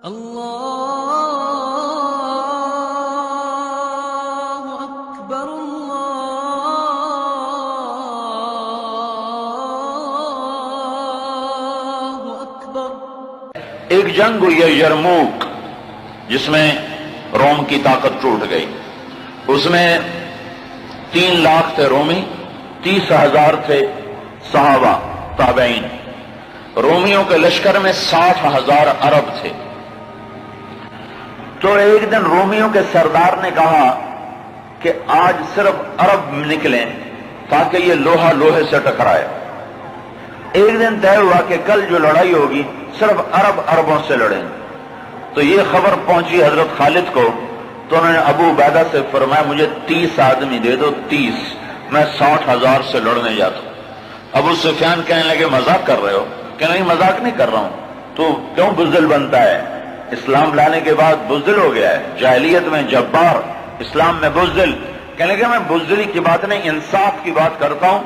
اللہ اکبر اللہ اکبر۔ ایک جنگ ہوئی ہے یرموک، جس میں روم کی طاقت ٹوٹ گئی۔ اس میں 3 لاکھ تھے رومی، 30,000 تھے صحابہ تابعین۔ رومیوں کے لشکر میں 60,000 عرب تھے۔ تو ایک دن رومیوں کے سردار نے کہا کہ آج صرف عرب نکلیں تاکہ یہ لوہا لوہے سے ٹکرائے۔ ایک دن طے ہوا کہ کل جو لڑائی ہوگی صرف عرب عربوں سے لڑیں۔ تو یہ خبر پہنچی حضرت خالد کو، تو انہوں نے ابو عبیدہ سے فرمایا مجھے 30 آدمی دے دو، 30، میں 60,000 سے لڑنے جاتا ہوں۔ ابو سفیان کہنے لگے مذاق کر رہے ہو؟ کہ نہیں مذاق نہیں کر رہا ہوں، تو کیوں بزدل بنتا ہے؟ اسلام لانے کے بعد بزدل ہو گیا ہے، جاہلیت میں جبار، اسلام میں بزدل۔ کہنے لگے میں بزدلی کی بات نہیں، انصاف کی بات کرتا ہوں۔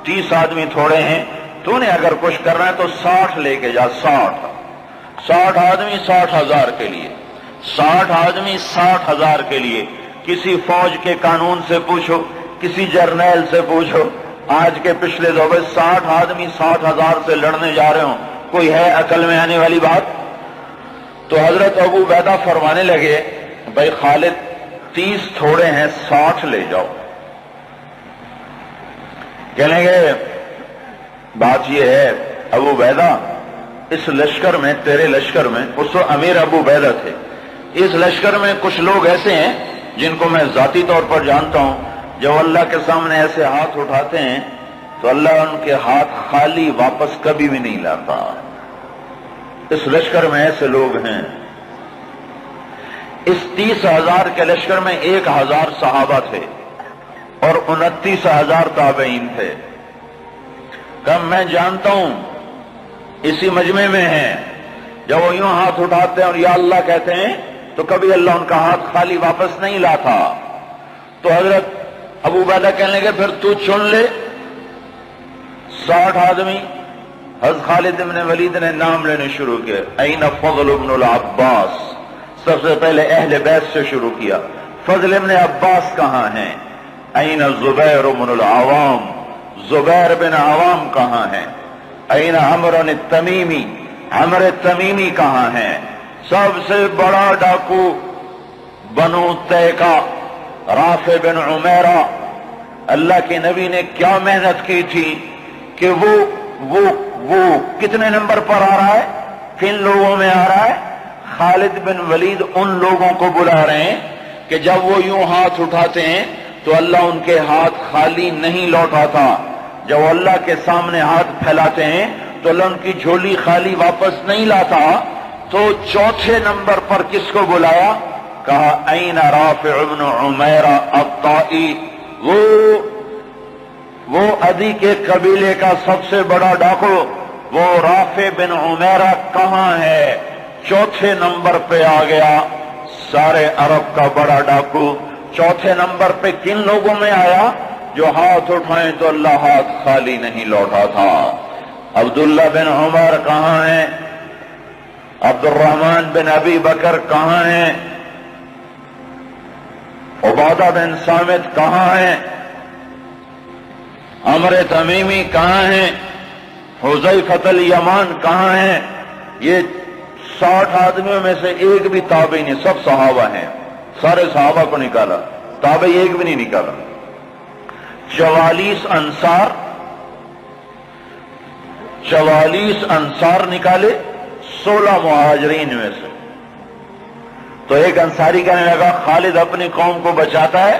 30 آدمی تھوڑے ہیں، تو نے اگر کچھ کرنا ہے تو 60 لے کے جا، 60 آدمی 60,000 کے لیے، 60 آدمی 60,000 کے لیے۔ کسی فوج کے قانون سے پوچھو، کسی جرنیل سے پوچھو، آج کے پچھلے دور میں 60 آدمی 60,000 سے لڑنے جا رہے ہوں، کوئی ہے عقل میں آنے والی بات؟ تو حضرت ابو عبیدہ فرمانے لگے بھائی خالد 30 تھوڑے ہیں، 60 لے جاؤ۔ کہنے لگے بات یہ ہے ابو عبیدہ، اس لشکر میں، تیرے لشکر میں، اس وقت امیر ابو عبیدہ تھے، اس لشکر میں کچھ لوگ ایسے ہیں جن کو میں ذاتی طور پر جانتا ہوں، جب اللہ کے سامنے ایسے ہاتھ اٹھاتے ہیں تو اللہ ان کے ہاتھ خالی واپس کبھی بھی نہیں لاتا۔ اس لشکر میں ایسے لوگ ہیں۔ اس 30,000 کے لشکر میں 1,000 صحابہ تھے اور 29,000 تابعین تھے۔ کم میں جانتا ہوں اسی مجمع میں ہیں، جب وہ یوں ہاتھ اٹھاتے ہیں اور یا اللہ کہتے ہیں تو کبھی اللہ ان کا ہاتھ خالی واپس نہیں لاتا۔ تو حضرت ابو عبیدہ کہنے لگے پھر تو چن لے 60 آدمی۔ حضرت خالد بن ولید نے نام لینے شروع کیے، این فضل بن العباس، سب سے پہلے اہل بیت سے شروع کیا، فضل بن عباس کہاں ہیں؟ این زبیر بن العوام، زبیر بن عوام کہاں ہیں؟ این عمر التمیمی، عمر التمیمی کہاں ہیں؟ سب سے بڑا ڈاکو بنو تیکا، رافع بن عمیرہ۔ اللہ کے نبی نے کیا محنت کی تھی کہ وہ کتنے نمبر پر آ رہا ہے، کن لوگوں میں آ رہا ہے؟ خالد بن ولید ان لوگوں کو بلا رہے ہیں کہ جب وہ یوں ہاتھ اٹھاتے ہیں تو اللہ ان کے ہاتھ خالی نہیں لوٹاتا، جب وہ اللہ کے سامنے ہاتھ پھیلاتے ہیں تو اللہ ان کی جھولی خالی واپس نہیں لاتا۔ تو چوتھے نمبر پر کس کو بلایا؟ کہا این رافع بن عمیرہ الطائی، وہ عدی کے قبیلے کا سب سے بڑا ڈاکو، وہ رافع بن عمیرہ کہاں ہے؟ چوتھے نمبر پہ آ گیا، سارے عرب کا بڑا ڈاکو۔ چوتھے نمبر پہ کن لوگوں میں آیا؟ جو ہاتھ اٹھائیں تو اللہ ہاتھ خالی نہیں لوٹا تھا۔ عبداللہ بن عمر کہاں ہیں؟ عبد الرحمن بن ابی بکر کہاں ہیں؟ عبادہ بن صامت کہاں ہیں؟ عمر تمیمی کہاں ہیں؟ حذیفہ الیمان کہاں ہیں؟ یہ 60 آدمیوں میں سے ایک بھی تابعی نہیں، سب صحابہ ہیں، سارے صحابہ کو نکالا، تابعی ایک بھی نہیں نکالا۔ 44 انصار نکالے 16 مہاجرین میں سے۔ تو ایک انصاری کہنے لگا خالد اپنی قوم کو بچاتا ہے،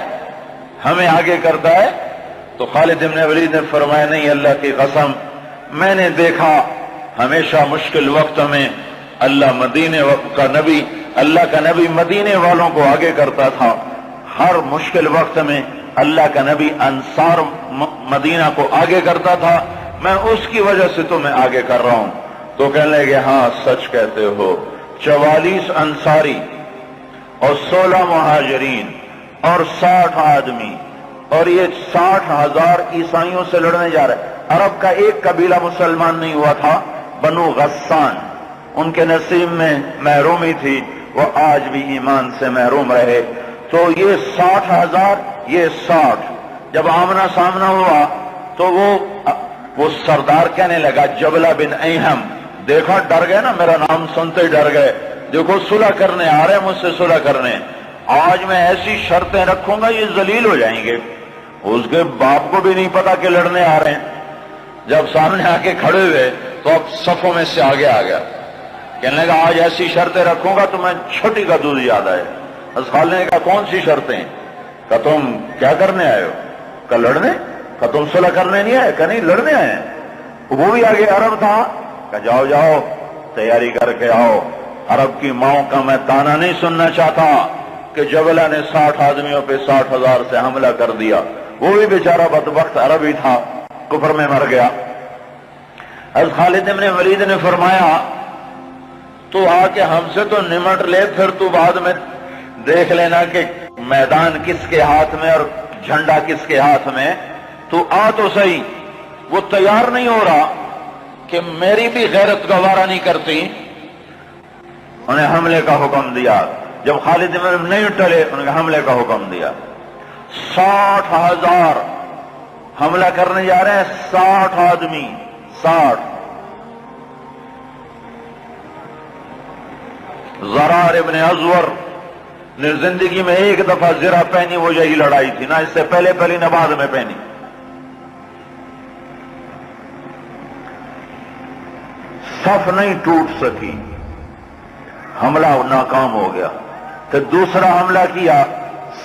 ہمیں آگے کرتا ہے۔ تو خالد بن ولید نے فرمایا نہیں، اللہ کی قسم میں نے دیکھا ہمیشہ مشکل وقت میں اللہ کا نبی مدینے والوں کو آگے کرتا تھا، ہر مشکل وقت میں اللہ کا نبی انصار مدینہ کو آگے کرتا تھا، میں اس کی وجہ سے تمہیں آگے کر رہا ہوں۔ تو کہنے لگے ہاں سچ کہتے ہو۔ 44 انصاری اور 16 مہاجرین اور 60 آدمی، اور یہ 60,000 عیسائیوں سے لڑنے جا رہے۔ عرب کا ایک قبیلہ مسلمان نہیں ہوا تھا، بنو غسان، ان کے نصیب میں محرومی تھی، وہ آج بھی ایمان سے محروم رہے۔ تو یہ 60,000، یہ 60 جب آمنا سامنا ہوا تو وہ سردار کہنے لگا جبلہ بن ایہم، دیکھا ڈر گئے نا، میرا نام سنتے ہی ڈر گئے، دیکھو صلح کرنے آ رہے ہیں مجھ سے صلح کرنے، آج میں ایسی شرطیں رکھوں گا یہ ذلیل ہو جائیں گے۔ اس کے باپ کو بھی نہیں پتا کہ لڑنے آ رہے ہیں۔ جب سامنے آ کے کھڑے ہوئے تو اب صفوں میں سے آگے آ گیا، کہنے لگا آج ایسی شرطیں رکھوں گا تو میں چھوٹی کا دودھ یاد آئے۔ خالد نے کہا کون سی شرطیں؟ کہ تم کیا کرنے آئے ہو؟ کہ لڑنے؟ کہ تم صلح کرنے نہیں آئے؟ کہ نہیں لڑنے آئے ہیں۔ وہ بھی آگے عرب تھا، کہ جاؤ جاؤ تیاری کر کے آؤ۔ عرب کی ماؤں کا میں تانا نہیں سننا چاہتا کہ جبلہ نے 60 آدمیوں پہ 60,000 سے حملہ کر دیا، وہ بھی بیچارہ بدبخت عرب ہی تھا، کفر میں مر گیا۔ حضرت خالد بن ولید نے فرمایا تو آ کے ہم سے تو نمٹ لے، پھر تو بعد میں دیکھ لینا کہ میدان کس کے ہاتھ میں اور جھنڈا کس کے ہاتھ میں، تو آ تو صحیح۔ وہ تیار نہیں ہو رہا کہ میری بھی غیرت گوارا نہیں کرتی، انہیں حملے کا حکم دیا۔ جب خالد بن نہیں ٹلے انہیں حملے کا حکم دیا۔ 60,000 حملہ کرنے جا رہے ہیں، 60 آدمی، 60۔ زرار ابن ازور نے زندگی میں ایک دفعہ زرہ پہنی، وہ یہی لڑائی تھی، نہ اس سے پہلے نہ بعد میں پہنی۔ صف نہیں ٹوٹ سکی، حملہ ناکام ہو گیا۔ پھر دوسرا حملہ کیا،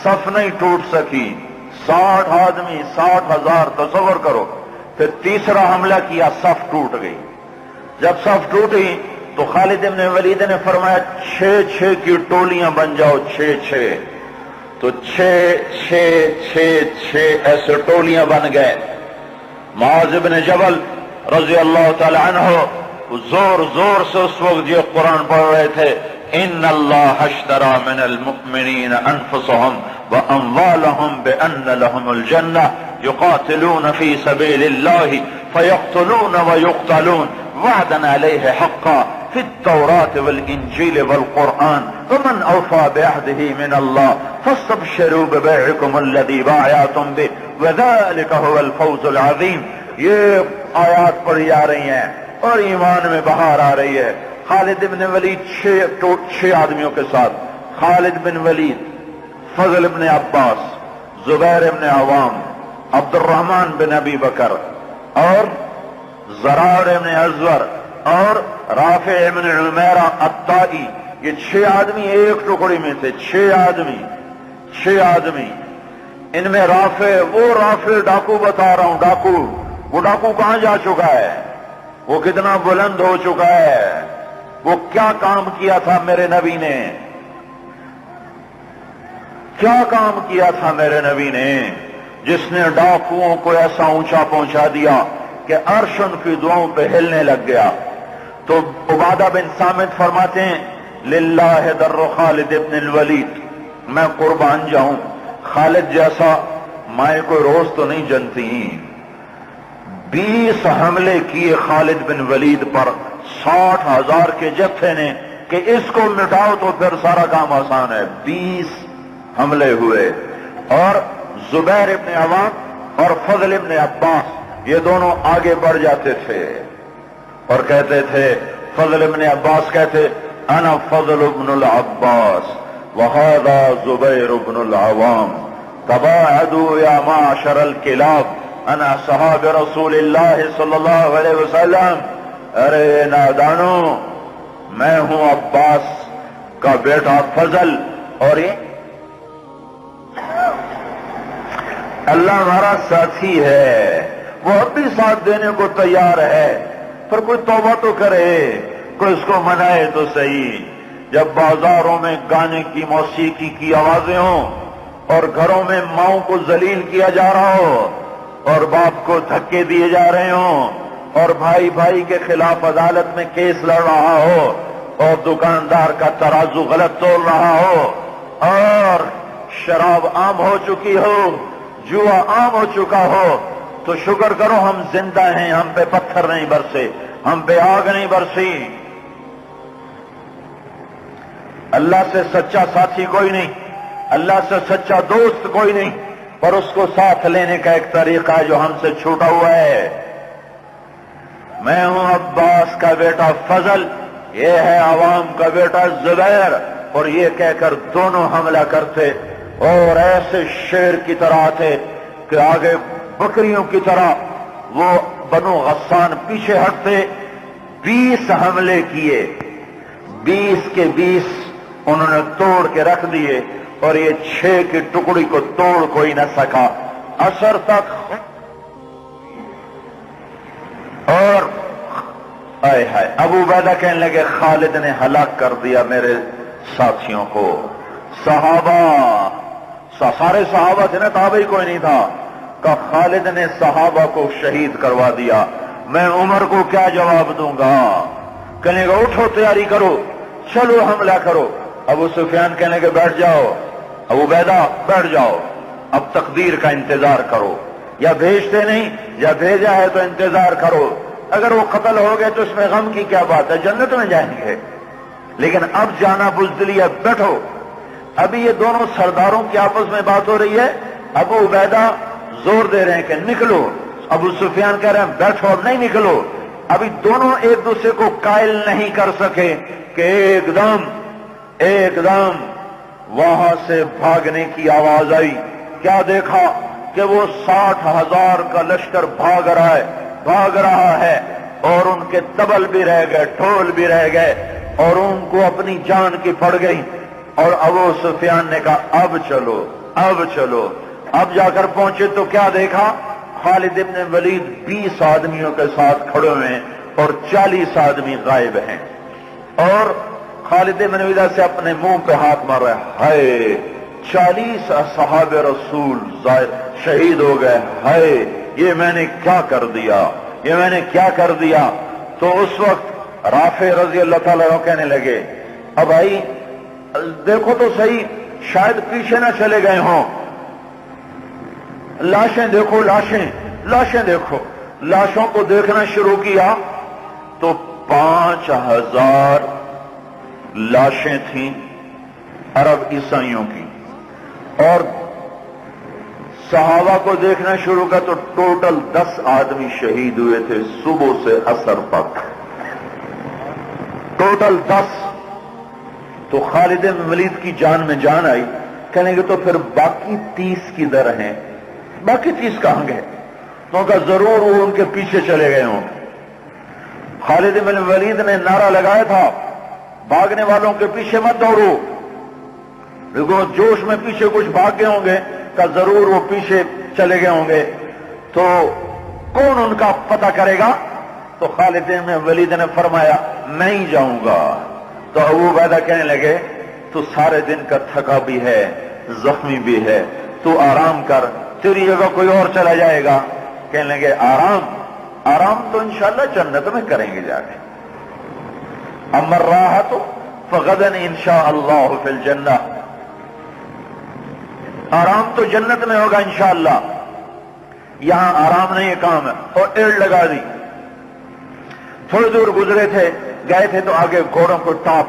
صف نہیں ٹوٹ سکی، 60 آدمی، 60,000، تصور کرو۔ پھر تیسرا حملہ کیا، صف ٹوٹ گئی۔ جب صف ٹوٹی تو خالد بن ولید نے فرمایا 6 کی ٹولیاں بن جاؤ، 6 تو 6 ایسے ٹولیاں بن گئے۔ معاذ بن جبل رضی اللہ تعالی عنہ زور زور سے اس وقت یہ قرآن پڑھ رہے تھے، ان اللہ اشترى من المؤمنین انفسهم واموالهم بان لهم الجنہ یقاتلون فی سبیل اللہ فیقتلون ویقتلون وعدا علیہ حقا فی التوراة والانجیل والقرآن ومن اوفى بعهده من اللہ فاستبشروا ببيعكم الذی بايعتم به وذلك هو الفوز العظیم۔ یہ آیات پڑھی جا رہی ہیں اور ایمان میں بہار آ رہی ہے۔ خالد بن ولید 6 آدمیوں کے ساتھ، خالد بن ولید، فضل بن عباس، زبیر بن عوام، عبد الرحمن بن ابی بکر اور زرار بن ازور اور رافع بن عمیرہ الطائی، یہ 6 آدمی ایک ٹکڑی میں تھے۔ 6 آدمی، ان میں رافع، وہ رافع ڈاکو بتا رہا ہوں، ڈاکو، وہ ڈاکو کہاں جا چکا ہے، وہ کتنا بلند ہو چکا ہے، وہ کیا کام کیا تھا میرے نبی نے، کیا کام کیا تھا میرے نبی نے، جس نے ڈاکوؤں کو ایسا اونچا پہنچا دیا کہ عرش ان کی دعاؤں پہ ہلنے لگ گیا۔ تو عبادہ بن صامت فرماتے ہیں للہ در خالد ابن الولید، میں قربان جاؤں، خالد جیسا مائیں کوئی روز تو نہیں جنتی۔ 20 حملے کیے خالد بن ولید پر 60,000 کے جتھے نے کہ اس کو مٹاؤ تو پھر سارا کام آسان ہے۔ 20 حملے ہوئے، اور زبیر ابن عوام اور فضل ابن عباس یہ دونوں آگے بڑھ جاتے تھے اور کہتے تھے، فضل ابن عباس کہتے انا فضل ابن العباس وہذا زبیر ابن العوام تباعدوا یا معشر الکلاب انا صحاب رسول اللہ صلی اللہ علیہ وسلم۔ ارے نادانو، میں ہوں عباس کا بیٹا فضل، اور یہ اللہ ہمارا ساتھی ہے، وہ اب بھی ساتھ دینے کو تیار ہے، پر کوئی توبہ تو کرے، کوئی اس کو منائے تو صحیح۔ جب بازاروں میں گانے کی موسیقی کی آوازیں ہوں اور گھروں میں ماؤں کو ذلیل کیا جا رہا ہو اور باپ کو دھکے دیے جا رہے ہوں اور بھائی بھائی کے خلاف عدالت میں کیس لڑ رہا ہو اور دکاندار کا ترازو غلط تول رہا ہو اور شراب عام ہو چکی ہو، جوا عام ہو چکا ہو، تو شکر کرو ہم زندہ ہیں، ہم پہ پتھر نہیں برسے، ہم پہ آگ نہیں برسی۔ اللہ سے سچا ساتھی کوئی نہیں، اللہ سے سچا دوست کوئی نہیں، پر اس کو ساتھ لینے کا ایک طریقہ ہے جو ہم سے چھوٹا ہوا ہے۔ میں ہوں عباس کا بیٹا فضل، یہ ہے عوام کا بیٹا زبیر، اور یہ کہہ کر دونوں حملہ کرتے اور ایسے شیر کی طرح تھے کہ آگے بکریوں کی طرح وہ بنو غسان پیچھے ہٹتے۔ 20 حملے کیے، 20 کے 20 انہوں نے توڑ کے رکھ دیے، اور یہ 6 کی ٹکڑی کو توڑ کوئی نہ سکا عصر تک۔ اور آئے ہائے ابو عبیدہ کہنے لگے خالد نے ہلاک کر دیا میرے ساتھیوں کو۔ صحابہ سارے صحابہ تھے نا، تابعی کوئی نہیں تھا، کہ خالد نے صحابہ کو شہید کروا دیا، میں عمر کو کیا جواب دوں گا؟ کہنے گا اٹھو تیاری کرو، چلو حملہ کرو۔ ابو سفیان کہنے کے بیٹھ جاؤ، ابو عبیدہ بیٹھ جاؤ، اب تقدیر کا انتظار کرو، یا بھیجتے نہیں یا بھیجا ہے تو انتظار کرو، اگر وہ قتل ہو گئے تو اس میں غم کی کیا بات ہے، جنت میں جائیں گے، لیکن اب جانا بزدلی ہے، بیٹھو۔ ابھی یہ دونوں سرداروں کی آپس میں بات ہو رہی ہے، ابو عبیدہ زور دے رہے ہیں کہ نکلو، ابو سفیان کہہ رہے ہیں بیٹھو اب نہیں نکلو۔ ابھی دونوں ایک دوسرے کو قائل نہیں کر سکے کہ ایک دم وہاں سے بھاگنے کی آواز آئی۔ کیا دیکھا کہ وہ 60,000 کا لشکر بھاگ رہا ہے، اور ان کے طبل بھی رہ گئے، ڈھول بھی رہ گئے، اور ان کو اپنی جان کی پڑ گئی۔ اور ابو سفیان نے کہا اب چلو۔ اب جا کر پہنچے تو کیا دیکھا؟ خالد ابن ولید 20 آدمیوں کے ساتھ کھڑے ہوئے ہیں اور 40 آدمی غائب ہیں، اور خالد ابن ولید سے اپنے منہ پہ ہاتھ مار رہا ہے، ہائے 40 اصحاب رسول شہید ہو گئے، ہائے یہ میں نے کیا کر دیا۔ تو اس وقت رافع رضی اللہ تعالیٰ عنہ کہنے لگے اب بھائی دیکھو تو صحیح، شاید پیچھے نہ چلے گئے ہوں، لاشیں دیکھو، لاشیں دیکھو۔ لاشوں کو دیکھنا شروع کیا تو 5,000 لاشیں تھیں عرب عیسائیوں کی، اور صحابہ کو دیکھنا شروع کیا تو ٹوٹل 10 آدمی شہید ہوئے تھے صبح سے عصر تک، ٹوٹل 10۔ تو خالد بن ولید کی جان میں جان آئی، کہنے گے تو پھر باقی 30 کدھر ہیں؟ باقی 30 کہاں گئے؟ تو کہا ضرور وہ ان کے پیچھے چلے گئے ہوں۔ خالد بن ولید نے نعرہ لگایا تھا بھاگنے والوں کے پیچھے مت دوڑو، دیکھو جوش میں پیچھے کچھ بھاگ گئے ہوں گے، کہ ضرور وہ پیچھے چلے گئے ہوں گے، تو کون ان کا پتہ کرے گا؟ تو خالد بن ولید نے فرمایا میں ہی جاؤں گا۔ تو ابو عبیدہ کہنے لگے تو سارے دن کا تھکا بھی ہے، زخمی بھی ہے، تو آرام کر، تیری جگہ کوئی اور چلا جائے گا۔ کہنے لگے آرام تو انشاءاللہ جنت میں کریں گے جا کے، اما الراحۃ فغدا انشاء اللہ فی الجنہ، آرام تو جنت میں ہوگا انشاءاللہ، یہاں آرام نہیں کام ہے۔ اور ایڑ لگا دی، تھوڑی دور گزرے تھے، گئے تھے تو آگے گھوڑوں کو ٹاپ،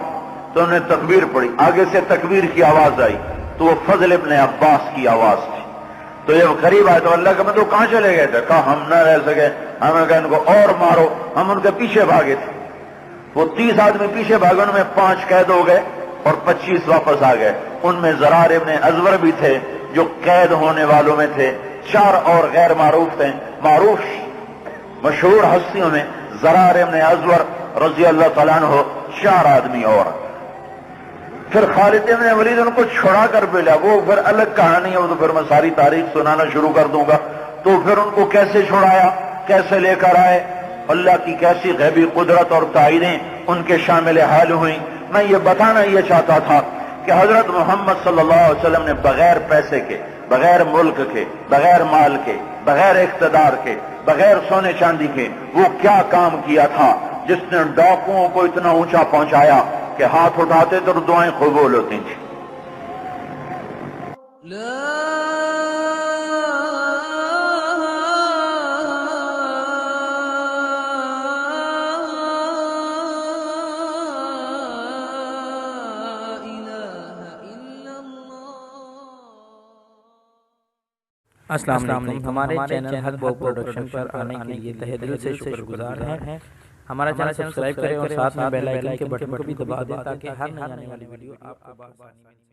تو انہوں نے تکبیر پڑھی، آگے سے تکبیر کی آواز آئی تو وہ فضل ابن عباس کی آواز تھی۔ تو جب قریب آئے تو اللہ کا مطلب کہاں چلے گئے تھے؟ کہا ہم نہ رہ سکے، ہمیں کہا ان کو اور مارو، ہم ان کے پیچھے بھاگے تھے۔ وہ 30 آدمی پیچھے بھاگے، ان میں 5 قید ہو گئے اور 25 واپس آ گئے۔ ان میں زرار ابن ازور بھی تھے جو قید ہونے والوں میں تھے، 4 اور غیر معروف تھے، معروف مشہور ہستیوں میں زرار ابن ازور رضی اللہ تعالیٰ عنہ، 4 آدمی اور۔ پھر خالد بن ولید ان کو چھڑا کر بھیجا، وہ پھر الگ کہانی ہے، وہ تو پھر میں ساری تاریخ سنانا شروع کر دوں گا۔ تو پھر ان کو کیسے چھڑایا، کیسے لے کر آئے، اللہ کی کیسی غیبی قدرت اور تعینیں ان کے شامل حال ہوئیں۔ میں یہ بتانا یہ چاہتا تھا کہ حضرت محمد صلی اللہ علیہ وسلم نے بغیر پیسے کے، بغیر ملک کے، بغیر مال کے، بغیر اقتدار کے، بغیر سونے چاندی کے وہ کیا کام کیا تھا جس نے ڈاکوؤں کو اتنا اونچا پہنچایا کہ ہاتھ اٹھاتے تو دعائیں قبول ہوتی تھیں۔ السلام علیکم. ہمارے چینل حق بہو پروڈکشن پر آنے کے لیے تہہ دل سے شکر گزار ہیں. ہمارا چینل سبسکرائب کریں اور ساتھ میں بیل آئیکن کے بٹن کو بھی دبا دیں تاکہ ہر نئی آنے والی ویڈیو آپ کو بآسانی